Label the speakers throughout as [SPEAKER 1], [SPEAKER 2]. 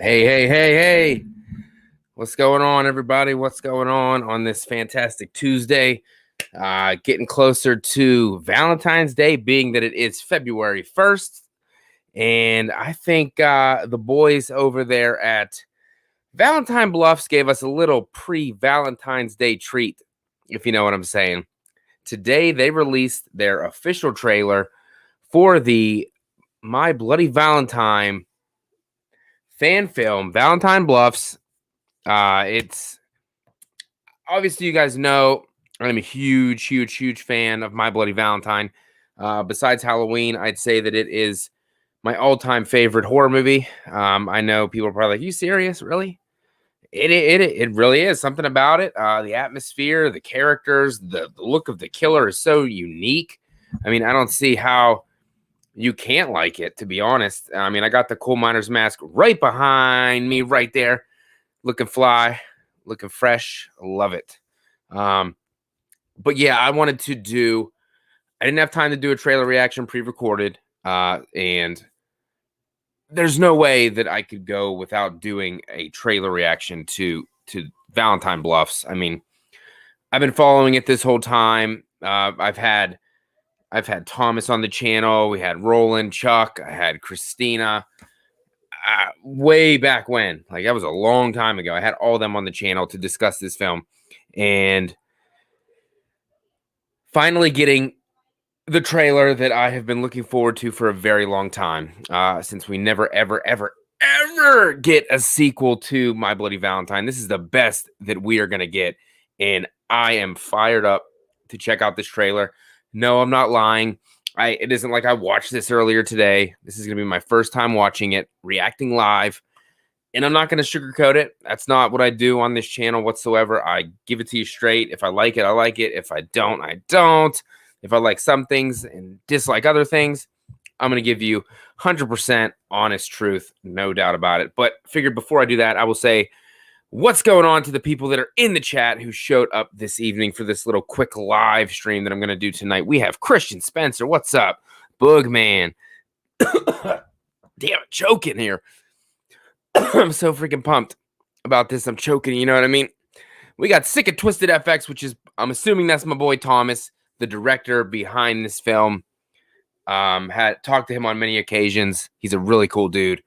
[SPEAKER 1] Hey. What's going on, everybody? What's going on this fantastic Tuesday? Getting closer to Valentine's Day, being that it is February 1st. And I think the boys over there at Valentine Bluffs gave us a little pre-Valentine's Day treat, if you know what I'm saying. Today, they released their official trailer for the My Bloody Valentine fan film, Valentine Bluffs. It's obviously, you guys know I'm a huge fan of My Bloody Valentine. Besides Halloween, I'd say that it is my all-time favorite horror movie. I know people are probably like, "You serious? Really?" It really is something about it. The atmosphere, the characters, the look of the killer is so unique. I mean, I don't see how you can't like it, to be honest. I mean, I got the coal miner's mask right behind me, right there, looking fly, looking fresh. Love it. But yeah, I didn't have time to do a trailer reaction pre-recorded, and there's no way that I could go without doing a trailer reaction to Valentine Bluffs. I mean, I've been following it this whole time. I've had Thomas on the channel. We had Roland, Chuck. I had Christina. Way back when, like that was a long time ago. I had all of them on the channel to discuss this film, and finally getting the trailer that I have been looking forward to for a very long time, since we never, ever get a sequel to My Bloody Valentine. This is the best that we are going to get, and I am fired up to check out this trailer. No, I'm not lying. It isn't like I watched this earlier today. This is going to be my first time watching it, reacting live, and I'm not going to sugarcoat it. That's not what I do on this channel whatsoever. I give it to you straight. If I like it, I like it. If I don't, I don't. If I like some things and dislike other things, I'm going to give you 100% honest truth, no doubt about it. But figured before I do that, I will say what's going on to the people that are in the chat who showed up this evening for this little quick live stream that I'm going to do tonight. We have Christian Spencer. What's up? Boogman. Damn, choking here. I'm so freaking pumped about this. I'm choking, you know what I mean? We got Sick of Twisted FX, which is, I'm assuming that's my boy Thomas, the director behind this film. Had talked to him on many occasions. He's a really cool dude.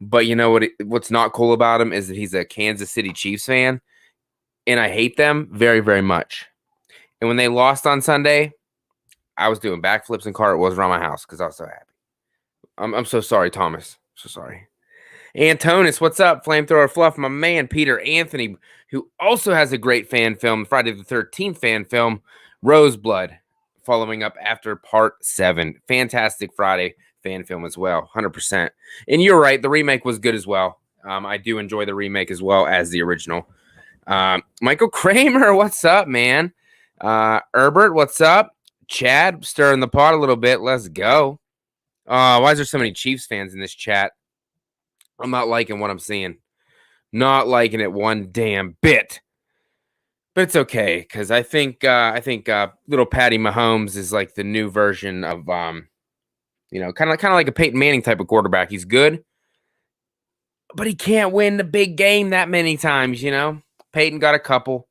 [SPEAKER 1] But you know what's not cool about him is that he's a Kansas City Chiefs fan, and I hate them very, very much. And when they lost on Sunday, I was doing backflips and cartwheels around my house because I was so happy. I'm so sorry, Thomas. So sorry. Antonis, what's up? Flamethrower Fluff, my man, Peter Anthony, who also has a great fan film, Friday the 13th fan film, Roseblood, following up after part 7. Fantastic Friday fan film as well, 100%. And you're right, the remake was good as well. I do enjoy the remake as well as the original. Michael Kramer, what's up, man? Herbert, what's up? Chad, stirring the pot a little bit. Let's go. Why is there so many Chiefs fans in this chat? I'm not liking what I'm seeing. Not liking it one damn bit. But it's okay, because I think little Patty Mahomes is like the new version of kind of like a Peyton Manning type of quarterback. He's good, but he can't win the big game that many times, you know? Peyton got a couple,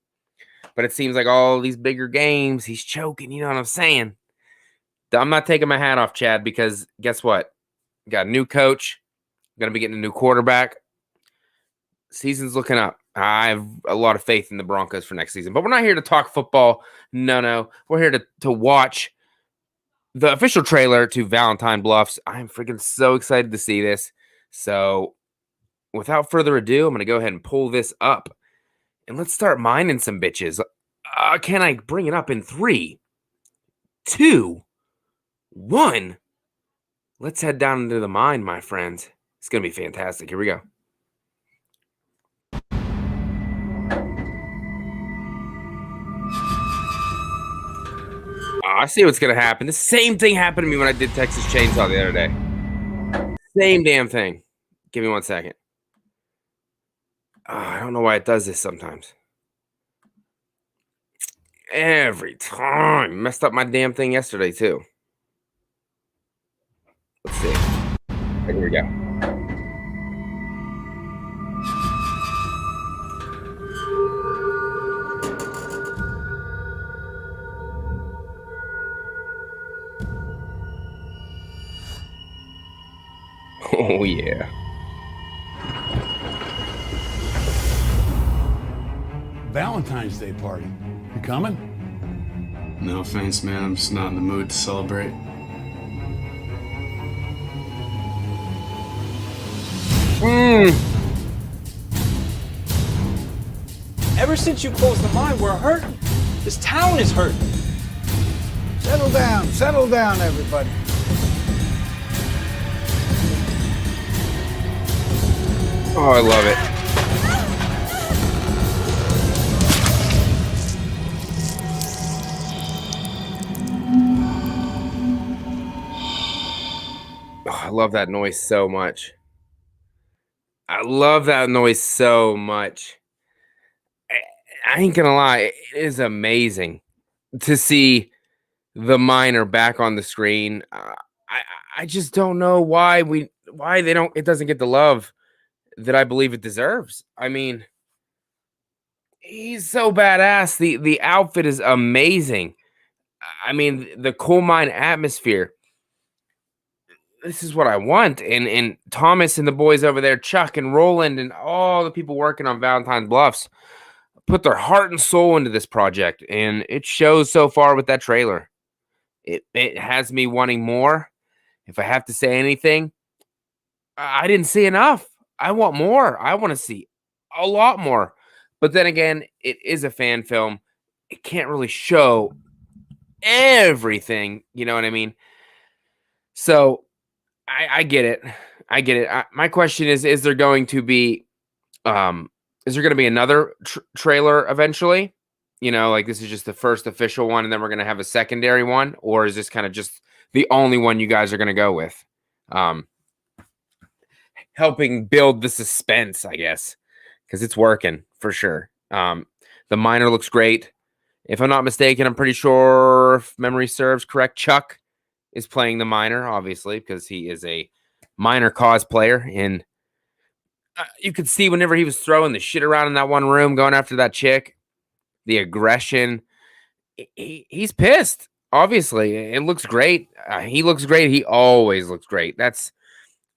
[SPEAKER 1] but it seems like all these bigger games, he's choking, you know what I'm saying? I'm not taking my hat off, Chad, because guess what? Got a new coach, going to be getting a new quarterback. Season's looking up. I have a lot of faith in the Broncos for next season, but we're not here to talk football. No. We're here to watch the official trailer to Valentine Bluffs. I'm freaking so excited to see this. So without further ado, I'm going to go ahead and pull this up and let's start mining some bitches. Can I bring it up in 3, 2, 1? Let's head down into the mine, my friends. It's going to be fantastic. Here we go. I see what's going to happen. The same thing happened to me when I did Texas Chainsaw the other day. Same damn thing. Give me 1 second. I don't know why it does this sometimes. Every time. Messed up my damn thing yesterday, too. Let's see. Here we go. Oh, yeah.
[SPEAKER 2] Valentine's Day party. You coming?
[SPEAKER 3] No offense, man. I'm just not in the mood to celebrate.
[SPEAKER 4] Ever since you closed the mine, we're hurting. This town is hurting.
[SPEAKER 2] Settle down, everybody.
[SPEAKER 1] Oh, I love it. Oh, I love that noise so much. I love that noise so much. I ain't gonna lie, it is amazing to see the miner back on the screen. I just don't know why it doesn't get the love that I believe it deserves. I mean, he's so badass. The outfit is amazing. I mean, the coal mine atmosphere. This is what I want. And Thomas and the boys over there, Chuck and Roland and all the people working on Valentine Bluffs put their heart and soul into this project, and it shows so far with that trailer. It has me wanting more. If I have to say anything, I didn't see enough. I want more. I want to see a lot more. But then again, it is a fan film. It can't really show everything. You know what I mean? So I get it. I get it. My question is there going to be another trailer eventually? You know, like this is just the first official one, and then we're going to have a secondary one, or is this kind of just the only one you guys are going to go with? Helping build the suspense, I guess, because it's working for sure. The miner looks great. If I'm not mistaken, I'm pretty sure, if memory serves correct, Chuck is playing the miner, obviously, because he is a miner cosplayer. And you could see whenever he was throwing the shit around in that one room, going after that chick, the aggression. He's pissed. Obviously, it looks great. He looks great. He always looks great. That's,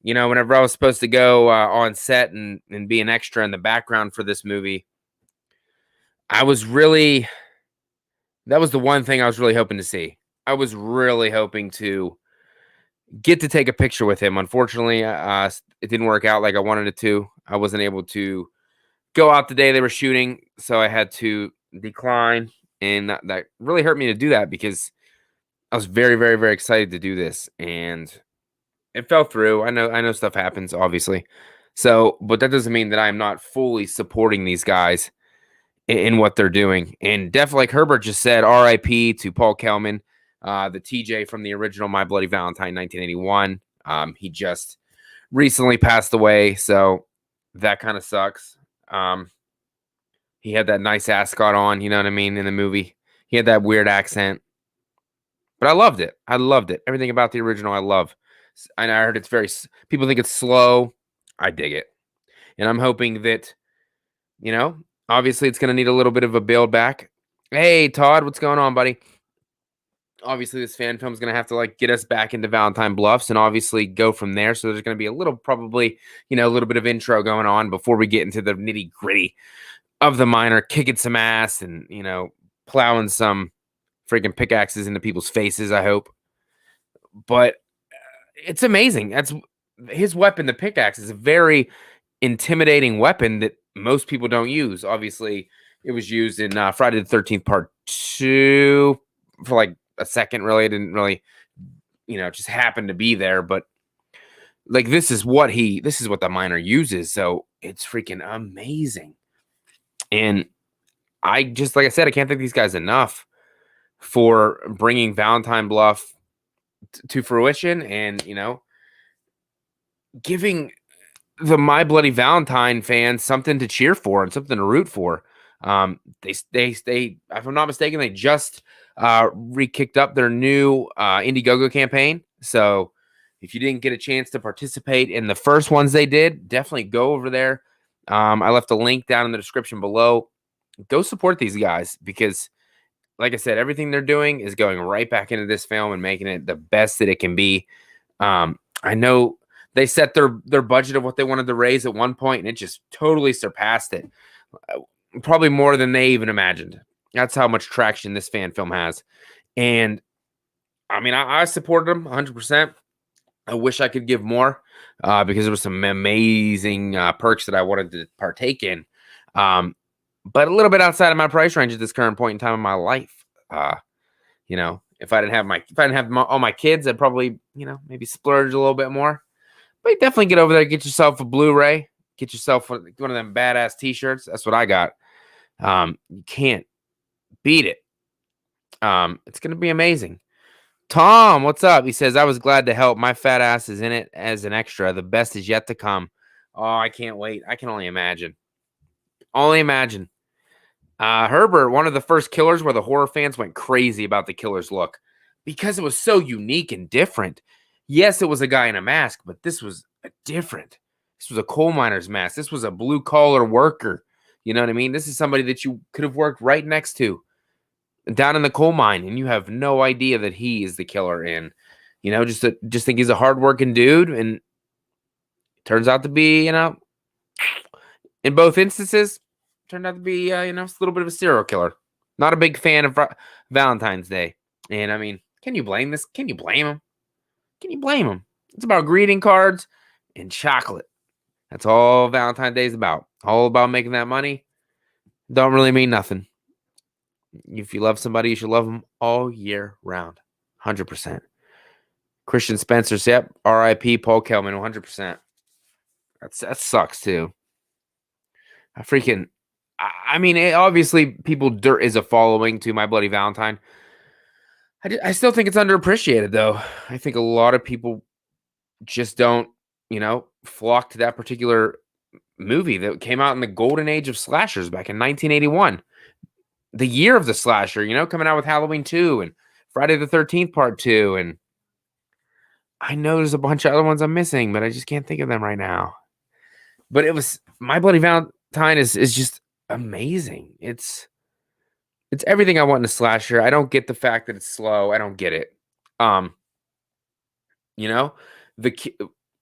[SPEAKER 1] whenever I was supposed to go on set and be an extra in the background for this movie, that was the one thing I was really hoping to see. I was really hoping to get to take a picture with him. Unfortunately, it didn't work out like I wanted it to. I wasn't able to go out the day they were shooting, so I had to decline, and that really hurt me to do that because I was very, very, very excited to do this, and it fell through. I know stuff happens, obviously. So, but that doesn't mean that I'm not fully supporting these guys in what they're doing. And definitely, like Herbert just said, R.I.P. to Paul Kelman, the TJ from the original My Bloody Valentine 1981. He just recently passed away, so that kind of sucks. He had that nice ascot on, you know what I mean, in the movie. He had that weird accent. But I loved it. I loved it. Everything about the original I love. And I heard people think it's slow. I dig it. And I'm hoping that, obviously it's going to need a little bit of a build back. Hey, Todd, what's going on, buddy? Obviously, this fan film is going to have to get us back into Valentine Bluffs and obviously go from there. So there's going to be a little bit of intro going on before we get into the nitty gritty of the miner kicking some ass and, plowing some freaking pickaxes into people's faces, I hope. But it's amazing. That's his weapon, the pickaxe, is a very intimidating weapon that most people don't use. Obviously, it was used in Friday the 13th Part 2 for a second, really. It didn't really, just happened to be there. But this is what the miner uses. So it's freaking amazing. And like I said, I can't thank these guys enough for bringing Valentine Bluff to fruition and, giving the My Bloody Valentine fans something to cheer for and something to root for. They, if I'm not mistaken, they just re-kicked up their new Indiegogo campaign. So if you didn't get a chance to participate in the first ones they did, definitely go over there. I left a link down in the description below. Go support these guys because, like I said, everything they're doing is going right back into this film and making it the best that it can be. I know They set their budget of what they wanted to raise at one point, and it just totally surpassed it. Probably more than they even imagined. That's how much traction this fan film has. And I mean, I supported them 100%. I wish I could give more because there was some amazing perks that I wanted to partake in. But a little bit outside of my price range at this current point in time in my life. You know, if I didn't have all my kids, I'd probably, you know, maybe splurge a little bit more. But definitely get over there, get yourself a Blu-ray, get yourself one of them badass t-shirts. That's what I got. You can't beat it. It's going to be amazing. Tom, what's up? He says, I was glad to help. My fat ass is in it as an extra. The best is yet to come. Oh, I can't wait. I can only imagine. Only imagine. Herbert, one of the first killers where the horror fans went crazy about the killer's look because it was so unique and different. Yes, it was a guy in a mask, but this was different. This was a coal miner's mask. This was a blue-collar worker. You know what I mean? This is somebody that you could have worked right next to down in the coal mine, and you have no idea that he is the killer. And, you know, just think he's a hardworking dude, and turns out to be, you know, in both instances, turned out to be, you know, a little bit of a serial killer. Not a big fan of Valentine's Day. And, I mean, can you blame this? Can you blame him? Can you blame him? It's about greeting cards and chocolate. That's all Valentine's Day is about. All about making that money. Don't really mean nothing. If you love somebody, you should love them all year round. 100%. Christian Spencer, yep. R.I.P. Paul Kelman, 100%. That sucks, too. I mean, obviously, dirt is a following to My Bloody Valentine. I still think it's underappreciated, though. I think a lot of people just don't, you know, flock to that particular movie that came out in the golden age of slashers back in 1981. The year of the slasher, you know, coming out with Halloween 2 and Friday the 13th Part 2. And I know there's a bunch of other ones I'm missing, but I just can't think of them right now. But it was My Bloody Valentine is just amazing. It's everything I want in a slasher. I don't get the fact that it's slow. I don't get it. You know,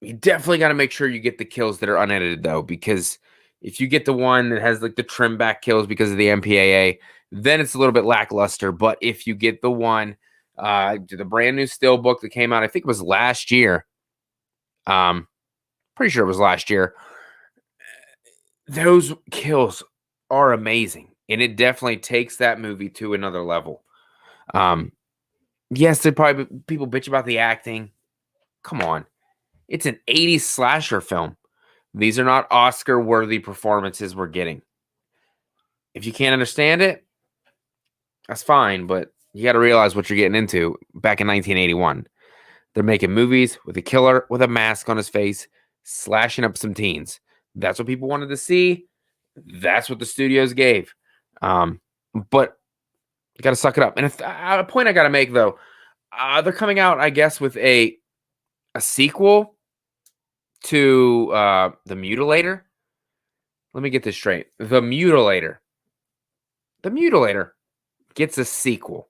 [SPEAKER 1] you definitely got to make sure you get the kills that are unedited, though, because if you get the one that has like the trim back kills because of the MPAA, then it's a little bit lackluster. But if you get the one, the brand new still book that came out, I think it was last year. Pretty sure it was last year. Those kills are amazing, and it definitely takes that movie to another level. Yes, there probably people bitch about the acting. Come on. It's an 80s slasher film. These are not Oscar-worthy performances we're getting. If you can't understand it, that's fine, but you got to realize what you're getting into back in 1981. They're making movies with a killer with a mask on his face, slashing up some teens. That's what people wanted to see. That's what the studios gave. But you got to suck it up. And a point I got to make, though, they're coming out, I guess, with a sequel to The Mutilator. Let me get this straight. The Mutilator gets a sequel.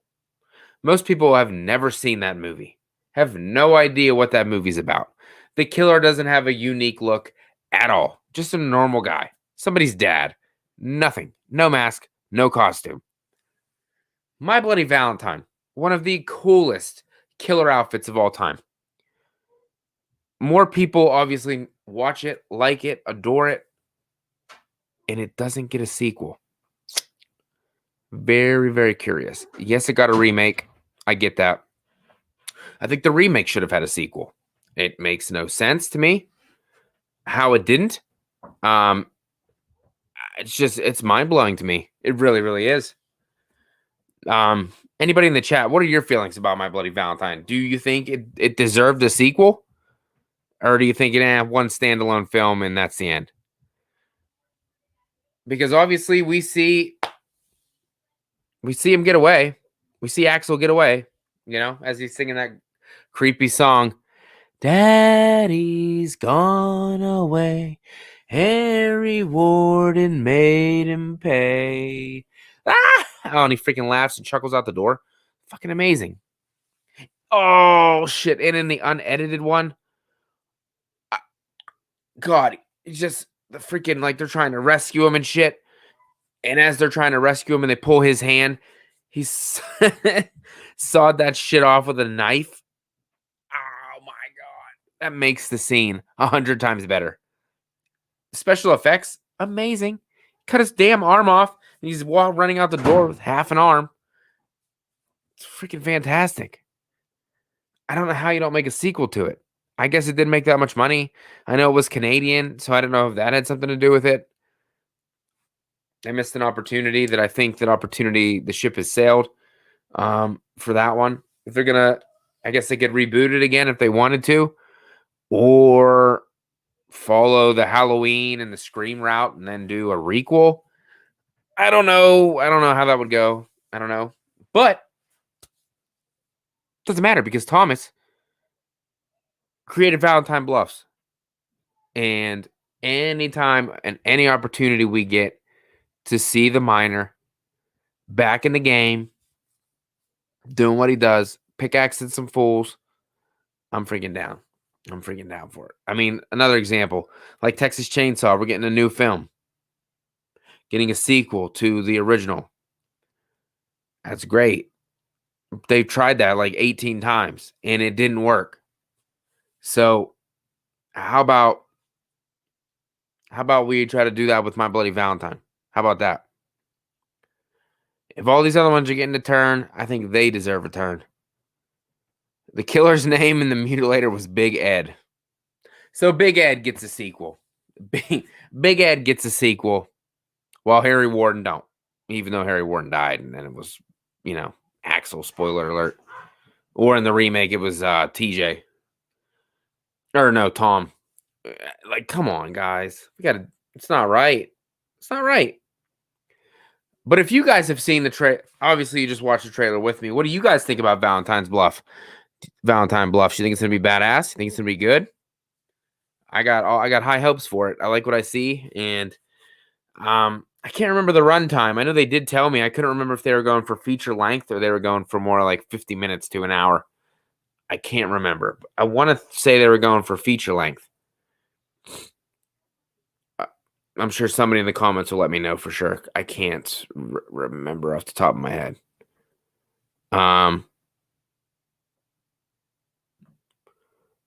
[SPEAKER 1] Most people have never seen that movie, have no idea what that movie's about. The killer doesn't have a unique look at all. Just a normal guy. Somebody's dad. Nothing. No mask. No costume. My Bloody Valentine. One of the coolest killer outfits of all time. More people obviously watch it, like it, adore it, and it doesn't get a sequel. Very, very curious. Yes, it got a remake. I get that. I think the remake should have had a sequel. It makes no sense to me how it didn't. It's mind-blowing to me. It really, really is. Anybody in the chat, what are your feelings about My Bloody Valentine? Do you think it deserved a sequel? Or do you think it had one standalone film and that's the end? Because obviously we see him get away. We see Axel get away, you know, as he's singing that creepy song. Daddy's gone away. Henry Warden made him pay. Ah! Oh, and he freaking laughs and chuckles out the door. Fucking amazing. Oh, shit. And in the unedited one, God, it's just the freaking like they're trying to rescue him and shit. And as they're trying to rescue him and they pull his hand, he's sawed that shit off with a knife. Oh my God. That makes the scene 100 times better. Special effects, amazing. Cut his damn arm off. And he's running out the door with half an arm. It's freaking fantastic. I don't know how you don't make a sequel to it. I guess it didn't make that much money. I know it was Canadian, so I don't know if that had something to do with it. They missed an opportunity that I think the ship has sailed for that one. If they're going to, I guess they could reboot it again if they wanted to, or follow the Halloween and the Scream route and then do a requel. I don't know. I don't know how that would go. I don't know. But it doesn't matter because Thomas created Valentine Bluffs. And anytime and any opportunity we get to see the miner back in the game, doing what he does, pickaxing some fools, I'm freaking down. I'm freaking down for it. I mean, another example, like Texas Chainsaw, we're getting a new film, getting a sequel to the original. That's great. They've tried that like 18 times, and it didn't work. So how about we try to do that with My Bloody Valentine? How about that? If all these other ones are getting a turn, I think they deserve a turn. The killer's name in the mutilator was Big Ed. So Big Ed gets a sequel. Big Ed gets a sequel while Harry Warden don't. Even though Harry Warden died and then it was, Axel, spoiler alert. Or in the remake, it was TJ. Or no, Tom. Like, come on, guys. It's not right. It's not right. But if you guys have seen the trailer, obviously you just watched the trailer with me. What do you guys think about Valentine Bluffs? You think it's gonna be badass? You think it's gonna be good? I got high hopes for it. I like what I see, and I can't remember the runtime. I know they did tell me. I couldn't remember if they were going for feature length or they were going for more like 50 minutes to an hour. I can't remember. I want to say they were going for feature length. I'm sure somebody in the comments will let me know for sure. I can't remember off the top of my head.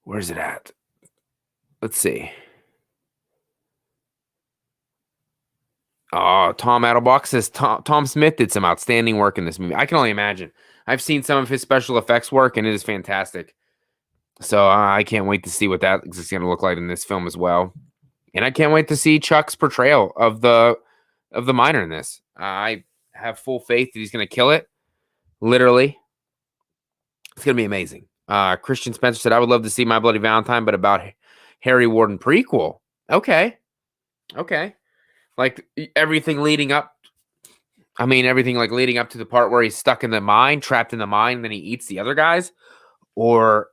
[SPEAKER 1] Where's it at? Let's see. Oh, Tom Adelbach says Tom Smith did some outstanding work in this movie. I can only imagine. I've seen some of his special effects work, and it is fantastic. So I can't wait to see what that is going to look like in this film as well. And I can't wait to see Chuck's portrayal of the miner in this. I have full faith that he's going to kill it. Literally. It's going to be amazing. Christian Spencer said, I would love to see My Bloody Valentine, but about Harry Warden prequel. Okay. Like everything leading up. Everything like leading up to the part where he's stuck in the mine, trapped in the mine, and then he eats the other guys. Or,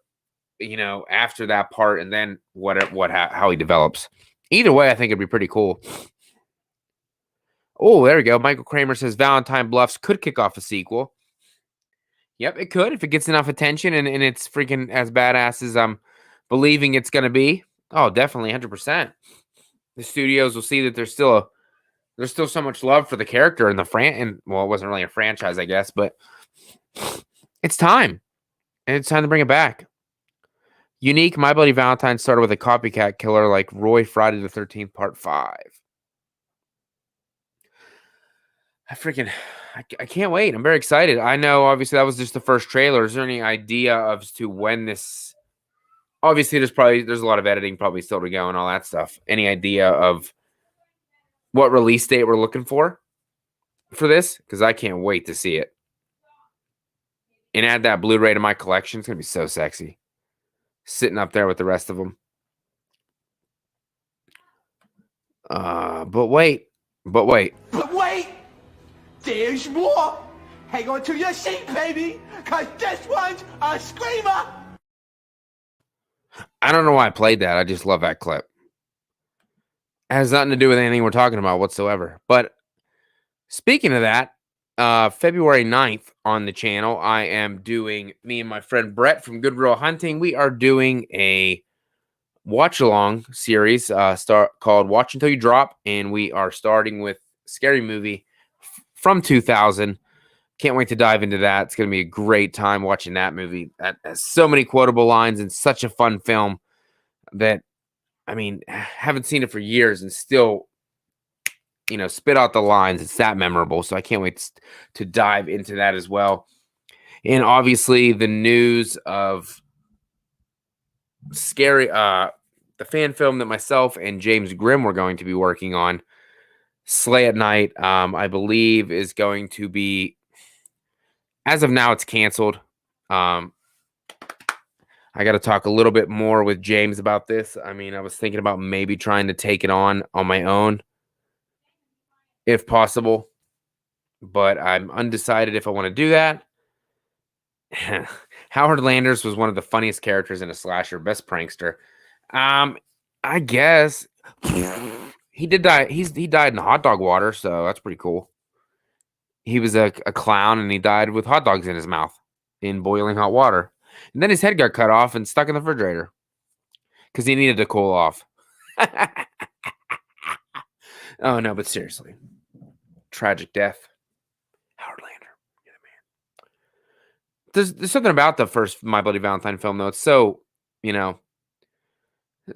[SPEAKER 1] after that part and then how he develops. Either way, I think it'd be pretty cool. Oh, there we go. Michael Kramer says Valentine Bluffs could kick off a sequel. Yep, it could if it gets enough attention and it's freaking as badass as I'm believing it's going to be. Oh, definitely, 100%. The studios will see that there's still so much love for the character and it wasn't really a franchise, I guess, but it's time. And it's time to bring it back. Unique, My Bloody Valentine started with a copycat killer like Roy Friday the 13th Part 5. I can't wait. I'm very excited. I know, obviously, that was just the first trailer. Is there any idea as to when this... Obviously, there's a lot of editing probably still to go and all that stuff. Any idea of what release date we're looking for this? Because I can't wait to see it. And add that Blu-ray to my collection. It's going to be so sexy. Sitting up there with the rest of them. But wait.
[SPEAKER 5] There's more! Hang on to your seat, baby! Cause this one's a screamer!
[SPEAKER 1] I don't know why I played that. I just love that clip. It has nothing to do with anything we're talking about whatsoever. But speaking of that, February 9th on the channel, I am doing, me and my friend Brett from Good Real Hunting, we are doing a watch along series called Watch Until You Drop, and we are starting with Scary Movie from 2000. Can't wait to dive into that. It's going to be a great time watching that movie. That has so many quotable lines and such a fun film that, I mean, haven't seen it for years and still, spit out the lines. It's that memorable. So I can't wait to dive into that as well. And obviously the news of Scary, the fan film that myself and James Grimm were going to be working on, Slay at Night, I believe is going to be, as of now, it's canceled. I got to talk a little bit more with James about this. I mean, I was thinking about maybe trying to take it on my own, if possible, but I'm undecided if I want to do that. Howard Landers was one of the funniest characters in a slasher, best prankster. I guess he did die. He died in hot dog water, so that's pretty cool. He was a clown, and he died with hot dogs in his mouth in boiling hot water. And then his head got cut off and stuck in the refrigerator because he needed to cool off. Oh, no, but seriously. Tragic death. Howard Lander. Yeah, man. There's something about the first My Bloody Valentine film, though. It's so,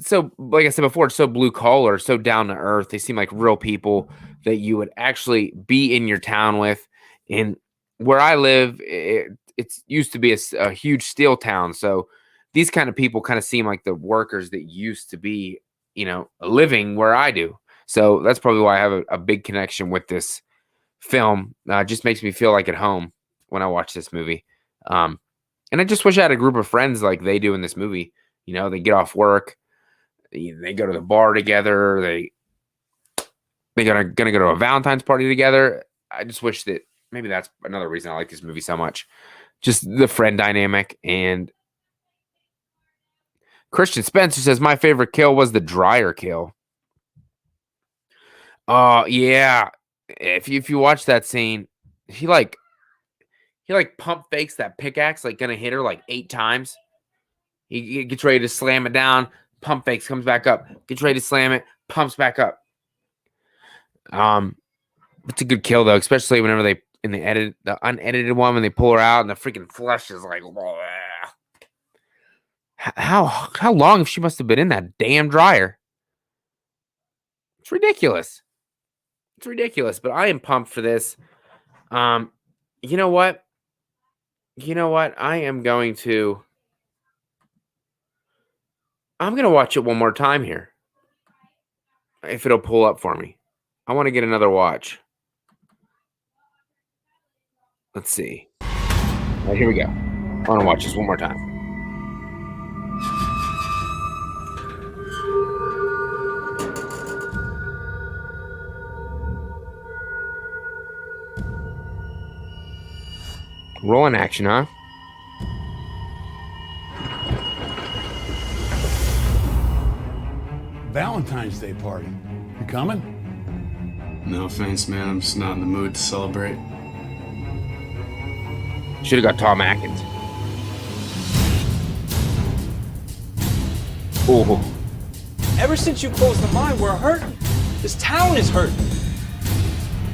[SPEAKER 1] so, like I said before, it's so blue collar, so down to earth. They seem like real people that you would actually be in your town with. And where I live, it's used to be a huge steel town. So these kind of people kind of seem like the workers that used to be, living where I do. So that's probably why I have a big connection with this film. It just makes me feel like at home when I watch this movie. And I just wish I had a group of friends like they do in this movie. They get off work. They go to the bar together. They're gonna go to a Valentine's party together. I just wish that maybe that's another reason I like this movie so much. Just the friend dynamic. And Christian Spencer says my favorite kill was the dryer kill. Oh yeah. If you watch that scene, he pump fakes that pickaxe, like gonna hit her like 8 times. He gets ready to slam it down. Pump fakes, comes back up, gets ready to slam it, pumps back up. It's a good kill though, especially whenever the unedited one, when they pull her out and the freaking flesh is like, how long she must have been in that damn dryer? It's ridiculous. It's ridiculous, but I am pumped for this. You know what? I'm going to watch it one more time here. If it'll pull up for me. I want to get another watch. Let's see. All right, here we go. I want to watch this one more time. Rolling action, huh?
[SPEAKER 2] Valentine's Day party. You coming?
[SPEAKER 3] No offense, man. I'm just not in the mood to celebrate.
[SPEAKER 1] Should have got Tom Atkins. Oh.
[SPEAKER 4] Ever since you closed the mine, we're hurting. This town is hurting.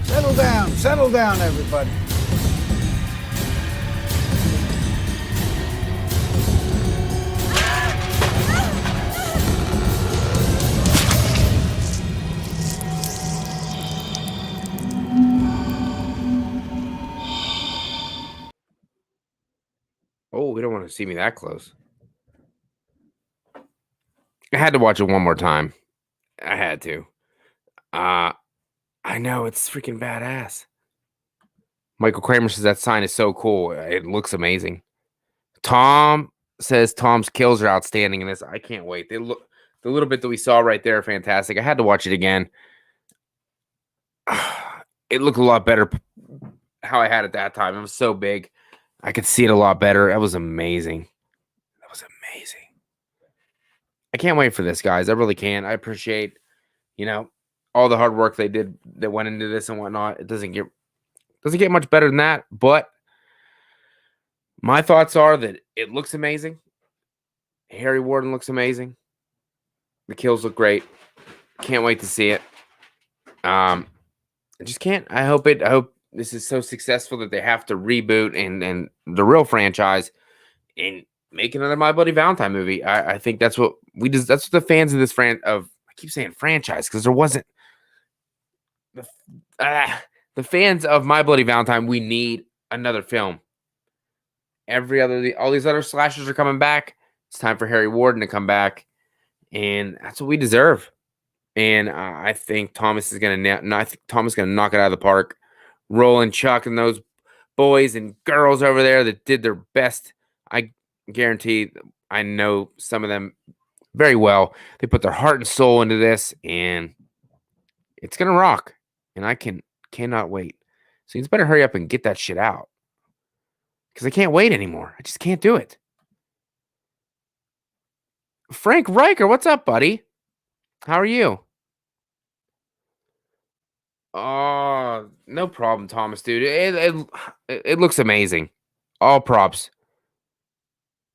[SPEAKER 6] Settle down, everybody.
[SPEAKER 1] Oh, we don't want to see me that close. I had to watch it one more time. I had to. I know, it's freaking badass. Michael Kramer says that sign is so cool. It looks amazing. Tom says Tom's kills are outstanding in this. I can't wait. The little bit that we saw right there, fantastic. I had to watch it again. It looked a lot better how I had it that time. It was so big. I could see it a lot better. That was amazing. I can't wait for this, guys. I really can. I appreciate, all the hard work they did that went into this and whatnot. It doesn't get much better than that. But my thoughts are that it looks amazing. Harry Warden looks amazing. The kills look great. Can't wait to see it. I just can't. I hope this is so successful that they have to reboot and the real franchise and make another My Bloody Valentine movie. I think that's what that's what the fans of this I keep saying franchise because there wasn't the fans of My Bloody Valentine. We need another film. All these other slashers are coming back. It's time for Harry Warden to come back, and that's what we deserve. And I think Thomas is gonna knock it out of the park. Roland, Chuck, and those boys and girls over there that did their best. I guarantee. I know some of them very well. They put their heart and soul into this, and it's gonna rock. And I cannot wait. So you better hurry up and get that shit out, because I can't wait anymore. I just can't do it. Frank Riker, what's up, buddy? How are you? Oh, no problem, Thomas, dude. It looks amazing. All props.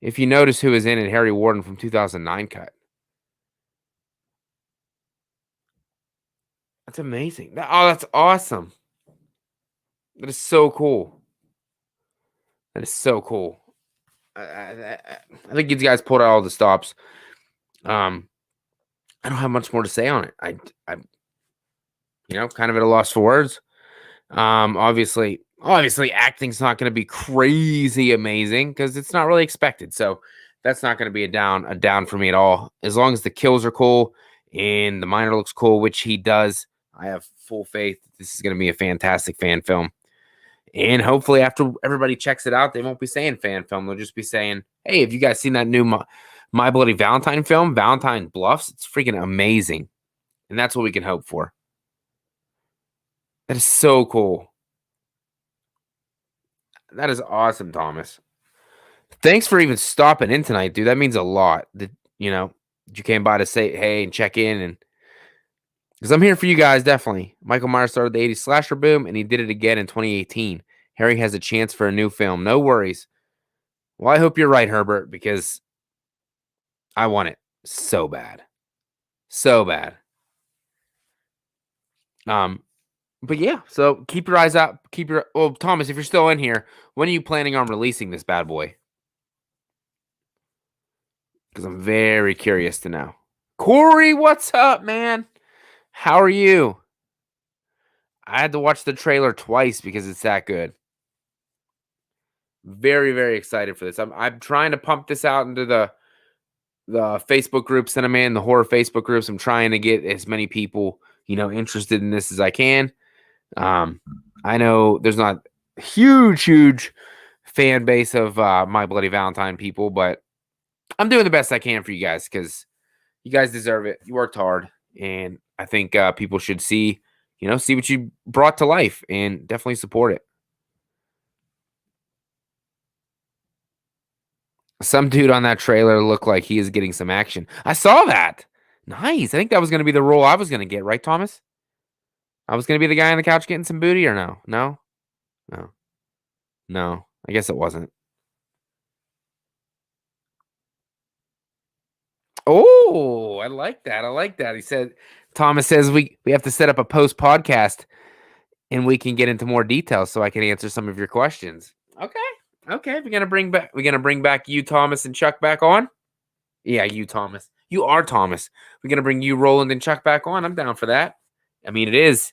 [SPEAKER 1] If you notice who is in it, Harry Warden from 2009 cut. That's amazing. That's awesome. That is so cool. That is so cool. I think you guys pulled out all the stops. I don't have much more to say on it. I'm kind of at a loss for words. Obviously acting's not going to be crazy amazing because it's not really expected. So that's not going to be a down for me at all. As long as the kills are cool and the miner looks cool, which he does, I have full faith this is going to be a fantastic fan film. And hopefully after everybody checks it out, they won't be saying fan film. They'll just be saying, hey, have you guys seen that new My Bloody Valentine film, Valentine Bluffs? It's freaking amazing. And that's what we can hope for. That is so cool. That is awesome, Thomas. Thanks for even stopping in tonight, dude. That means a lot. That you came by to say hey and check in, and because I'm here for you guys, definitely. Michael Myers started the 80s slasher boom, and he did it again in 2018. Harry has a chance for a new film. No worries. Well, I hope you're right, Herbert, because I want it so bad. So bad. But yeah, so keep your eyes out. Thomas, if you're still in here, when are you planning on releasing this bad boy? Because I'm very curious to know. Corey, what's up, man? How are you? I had to watch the trailer twice because it's that good. Very, very excited for this. I'm trying to pump this out into the Facebook groups that I'm in, the horror Facebook groups. I'm trying to get as many people, interested in this as I can. I know there's not a huge fan base of My Bloody Valentine people, but I'm doing the best I can for you guys because you guys deserve it. You worked hard, and I think people should see what you brought to life and definitely support it. Some dude on that trailer looked like he is getting some action. I saw that. Nice. I think that was going to be the role I was going to get, right, Thomas? I was going to be the guy on the couch getting some booty or no? No. I guess it wasn't. Oh, I like that. He said, Thomas says we have to set up a post podcast and we can get into more details so I can answer some of your questions. Okay. We're gonna bring back you, Thomas, and Chuck back on. Yeah, you, Thomas. You are Thomas. We're gonna bring you, Roland, and Chuck back on. I'm down for that. I mean, it is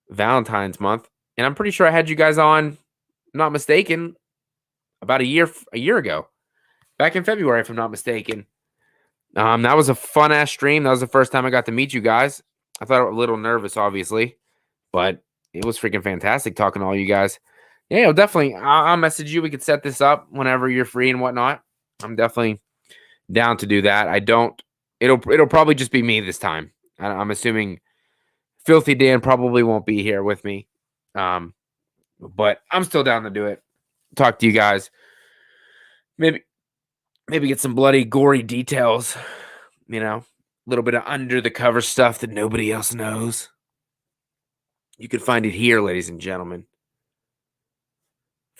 [SPEAKER 1] Valentine's month, and I'm pretty sure I had you guys on, not mistaken, about a year ago, back in February, if I'm not mistaken. That was a fun ass stream. That was the first time I got to meet you guys. I thought I was a little nervous, obviously, but it was freaking fantastic talking to all you guys. Yeah, definitely. I'll message you. We could set this up whenever you're free and whatnot. I'm definitely down to do that. It'll probably just be me this time. I'm assuming Filthy Dan probably won't be here with me. But I'm still down to do it. Talk to you guys. Maybe get some bloody, gory details. A little bit of under the cover stuff that nobody else knows. You can find it here, ladies and gentlemen.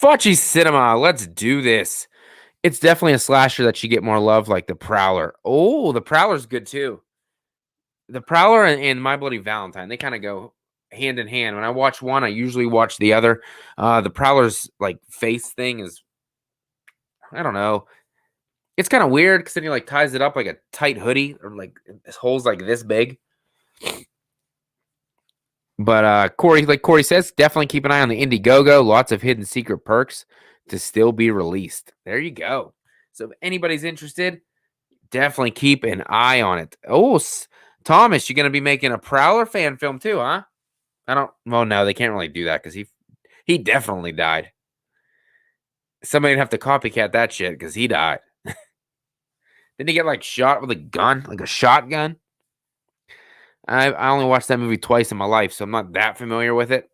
[SPEAKER 1] FACCI'S Cinema, let's do this. It's definitely a slasher that should get more love, like The Prowler. Oh, The Prowler's good too. The Prowler and My Bloody Valentine, they kind of go hand in hand. When I watch one, I usually watch the other. The Prowler's like face thing is, I don't know. It's kind of weird because then he like ties it up like a tight hoodie or like his holes like this big. But Corey, like Corey says, definitely keep an eye on the Indiegogo. Lots of hidden secret perks to still be released. There you go. So if anybody's interested, definitely keep an eye on it. Oh, Thomas, you're gonna be making a Prowler fan film too, huh? I don't. Well, no, they can't really do that because he definitely died. Somebody'd have to copycat that shit because he died. Didn't he get like shot with a gun, like a shotgun? I only watched that movie twice in my life, so I'm not that familiar with it.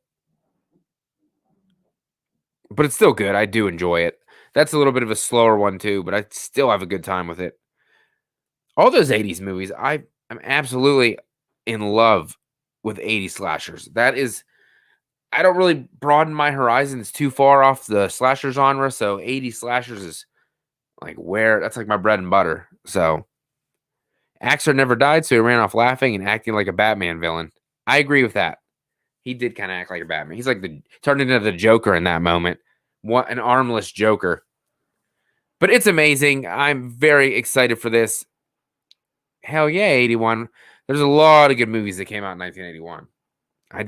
[SPEAKER 1] But it's still good. I do enjoy it. That's a little bit of a slower one too, but I still have a good time with it. All those 80s movies, I'm absolutely in love with 80s slashers. That is, I don't really broaden my horizons too far off the slasher genre, so 80s slashers is like that's like my bread and butter. So Axer never died, so he ran off laughing and acting like a Batman villain. I agree with that. He did kind of act like a Batman. He's like turned into the Joker in that moment. What an armless Joker. But it's amazing. I'm very excited for this. Hell yeah, 81. There's a lot of good movies that came out in 1981. I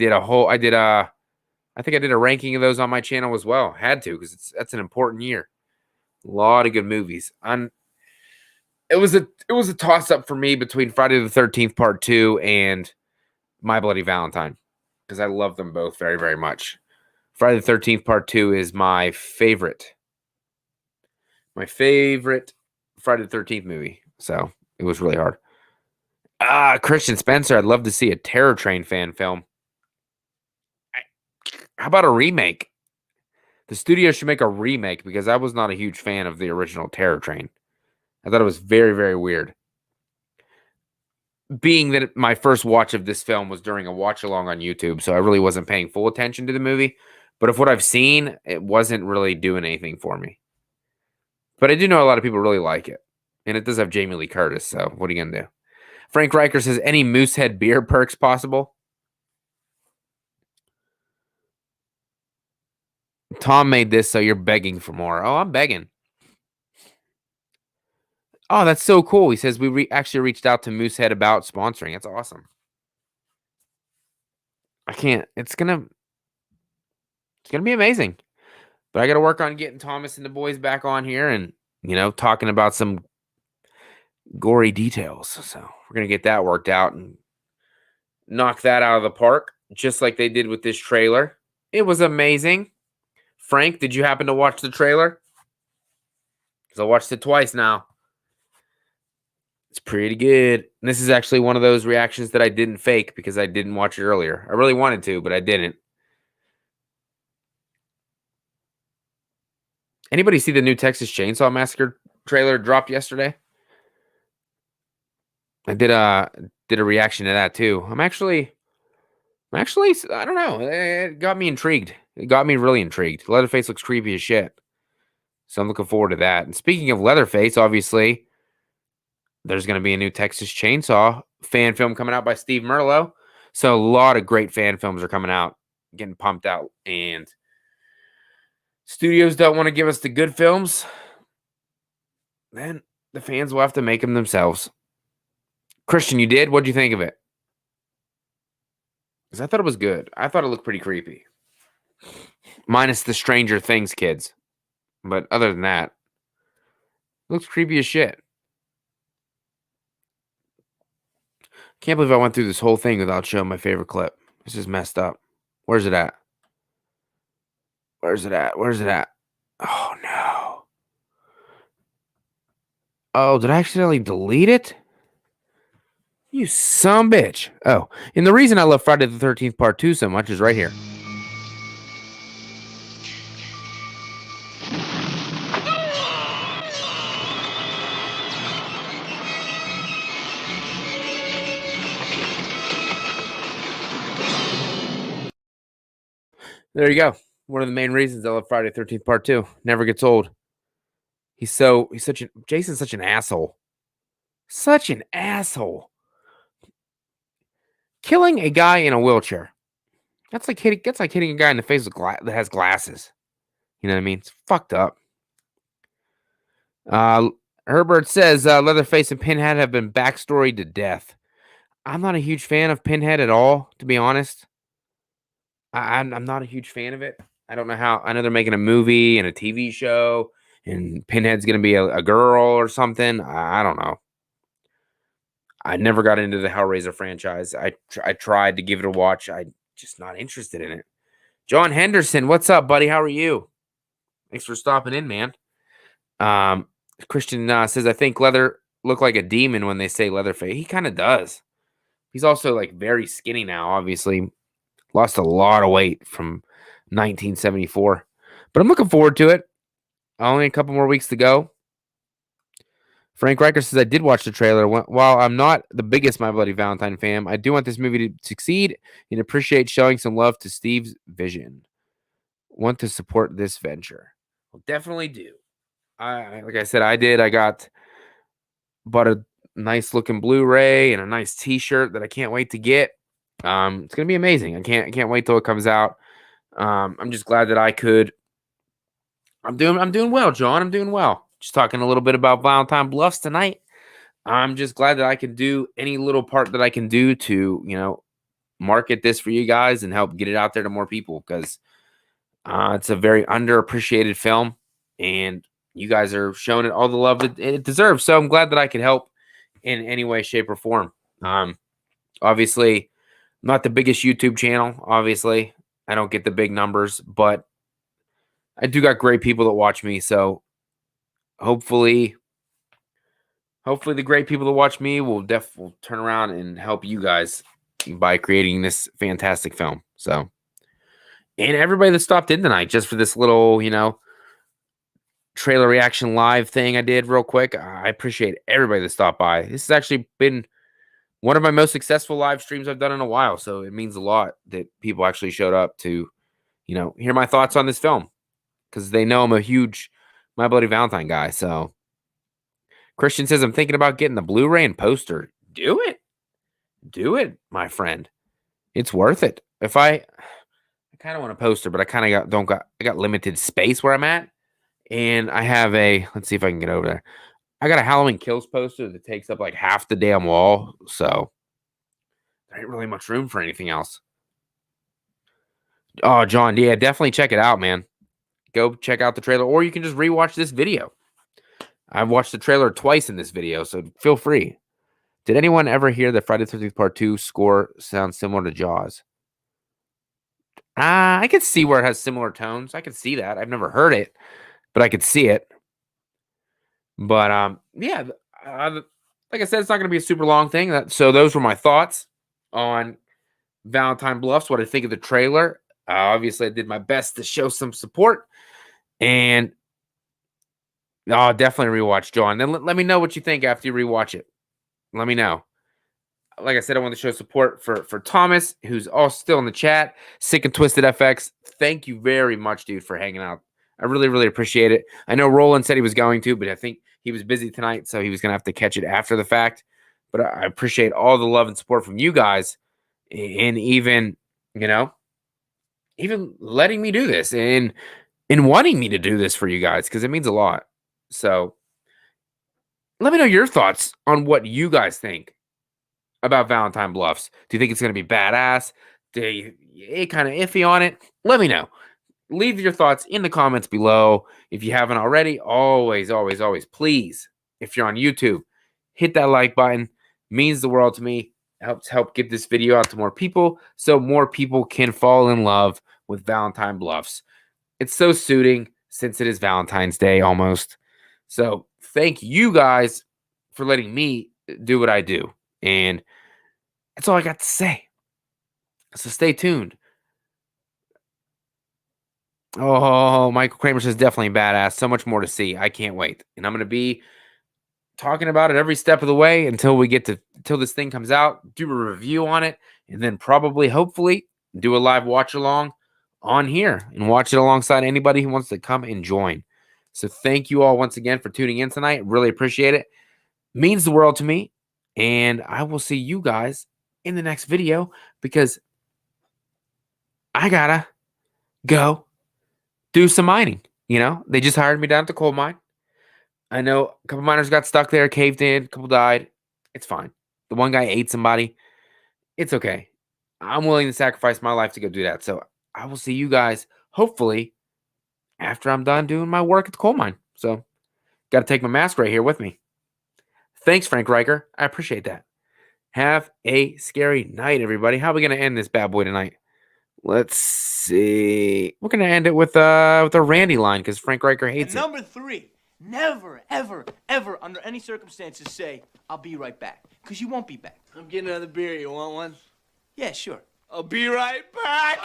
[SPEAKER 1] think I did a ranking of those on my channel as well. Had to, because that's an important year. A lot of good movies. It was a toss up for me between Friday the 13th Part 2 and My Bloody Valentine, because I love them both very, very much. Friday the 13th Part 2 is my favorite. My favorite Friday the 13th movie. So it was really hard. Christian Spencer, I'd love to see a Terror Train fan film. How about a remake? The studio should make a remake because I was not a huge fan of the original Terror Train. I thought it was very, very weird. Being that my first watch of this film was during a watch along on YouTube, so I really wasn't paying full attention to the movie. But of what I've seen, it wasn't really doing anything for me. But I do know a lot of people really like it. And it does have Jamie Lee Curtis, so what are you going to do? Frank Riker says, any Moosehead beer perks possible? Tom made this, so you're begging for more. Oh, I'm begging. Oh, that's so cool. He says we actually reached out to Moosehead about sponsoring. That's awesome. I can't. It's gonna be amazing. But I got to work on getting Thomas and the boys back on here and, talking about some gory details. So we're going to get that worked out and knock that out of the park, just like they did with this trailer. It was amazing. Frank, did you happen to watch the trailer? Because I watched it twice now. It's pretty good. And this is actually one of those reactions that I didn't fake because I didn't watch it earlier. I really wanted to, but I didn't. Anybody see the new Texas Chainsaw Massacre trailer dropped yesterday? I did a reaction to that too. I'm actually, I don't know. It got me intrigued. It got me really intrigued. Leatherface looks creepy as shit. So I'm looking forward to that. And speaking of Leatherface, obviously, there's going to be a new Texas Chainsaw fan film coming out by Steve Merlo. So a lot of great fan films are coming out, getting pumped out. And studios don't want to give us the good films. Then the fans will have to make them themselves. Christian, you did? What'd you think of it? Because I thought it was good. I thought it looked pretty creepy. Minus the Stranger Things kids. But other than that, it looks creepy as shit. Can't believe I went through this whole thing without showing my favorite clip. This is messed up. Where's it at? Where's it at? Where's it at? Oh, no. Oh, did I accidentally delete it? You sumbitch. Oh, and the reason I love Friday the 13th Part 2 so much is right here. There you go. One of the main reasons I love Friday the 13th Part 2. Never gets old. Jason's such an asshole. Such an asshole. Killing a guy in a wheelchair. That's like hitting a guy in the face that has glasses. You know what I mean? It's fucked up. Herbert says Leatherface and Pinhead have been backstory to death. I'm not a huge fan of Pinhead at all, to be honest. I'm not a huge fan of it. I don't know how. I know they're making a movie and a TV show, and Pinhead's going to be a girl or something. I don't know. I never got into the Hellraiser franchise. I tried to give it a watch. I'm just not interested in it. John Henderson, what's up, buddy? How are you? Thanks for stopping in, man. Christian says, I think Leather look like a demon when they say Leatherface. He kind of does. He's also like very skinny now, obviously. Lost a lot of weight from 1974. But I'm looking forward to it. Only a couple more weeks to go. Frank Riker says, I did watch the trailer. While I'm not the biggest My Bloody Valentine fan, I do want this movie to succeed and appreciate showing some love to Steve's vision. Want to support this venture. Well, definitely do. Like I said, I did. Bought a nice looking Blu-ray and a nice T-shirt that I can't wait to get. It's gonna be amazing. I can't wait till it comes out. I'm just glad that I could. I'm doing well, John. I'm doing well. Just talking a little bit about Valentine Bluffs tonight. I'm just glad that I can do any little part that I can do to, market this for you guys and help get it out there to more people, because it's a very underappreciated film, and you guys are showing it all the love that it deserves. So I'm glad that I could help in any way, shape, or form. Obviously, not the biggest YouTube channel. Obviously, I don't get the big numbers, but I do got great people that watch me. So hopefully the great people that watch me will turn around and help you guys by creating this fantastic film. So, and everybody that stopped in tonight just for this little, trailer reaction live thing I did real quick. I appreciate everybody that stopped by. This has actually been one of my most successful live streams I've done in a while. So it means a lot that people actually showed up to, hear my thoughts on this film, because they know I'm a huge My Bloody Valentine guy. So Christian says, I'm thinking about getting the Blu-ray and poster. Do it, my friend. It's worth it. I kind of want a poster, but I kind of I got limited space where I'm at. And I have let's see if I can get over there. I got a Halloween Kills poster that takes up like half the damn wall. So there ain't really much room for anything else. Oh, John, yeah, definitely check it out, man. Go check out the trailer, or you can just rewatch this video. I've watched the trailer twice in this video, so feel free. Did anyone ever hear the Friday the 13th Part 2 score sound similar to Jaws? I could see where it has similar tones. I could see that. I've never heard it, but I could see it. But yeah, like I said, it's not going to be a super long thing. So those were my thoughts on Valentine Bluffs, what I think of the trailer. Obviously, I did my best to show some support, and I'll definitely rewatch, John. Then let me know what you think after you rewatch it. Let me know. Like I said, I want to show support for Thomas, who's all still in the chat. Sick and Twisted FX. Thank you very much, dude, for hanging out. I really, really appreciate it. I know Roland said he was going to, but I think he was busy tonight, so he was going to have to catch it after the fact. But I appreciate all the love and support from you guys, and even letting me do this and wanting me to do this for you guys, because it means a lot. So let me know your thoughts on what you guys think about Valentine Bluffs. Do you think it's going to be badass? Do you kind of iffy on it? Let me know. Leave your thoughts in the comments below. If you haven't already, always, please, if you're on YouTube, hit that like button. It means the world to me. It help get this video out to more people, so more people can fall in love with Valentine Bluffs. It's so suiting since it is Valentine's Day almost. So thank you guys for letting me do what I do. And that's all I got to say. So stay tuned. Oh, Michael Kramer says definitely badass. So much more to see. I can't wait. And I'm going to be talking about it every step of the way until this thing comes out, do a review on it, and then probably, hopefully, do a live watch along on here and watch it alongside anybody who wants to come and join. So thank you all once again for tuning in tonight. Really appreciate it. Means the world to me. And I will see you guys in the next video because I gotta go do some mining. You know, they just hired me down at the coal mine. I know a couple miners got stuck there, caved in, a couple died. It's fine. The one guy ate somebody. It's okay. I'm willing to sacrifice my life to go do that. So I will see you guys, hopefully, after I'm done doing my work at the coal mine. So got to take my mask right here with me. Thanks, Frank Riker. I appreciate that. Have a scary night, everybody. How are we going to end this bad boy tonight? Let's see. We're going to end it with a Randy line because Frank Riker hates
[SPEAKER 6] And
[SPEAKER 1] it.
[SPEAKER 6] number 3, never, ever, ever, under any circumstances, say, I'll be right back. Because you won't be back.
[SPEAKER 7] I'm getting another beer. You want one?
[SPEAKER 6] Yeah, sure.
[SPEAKER 7] I'll be right back.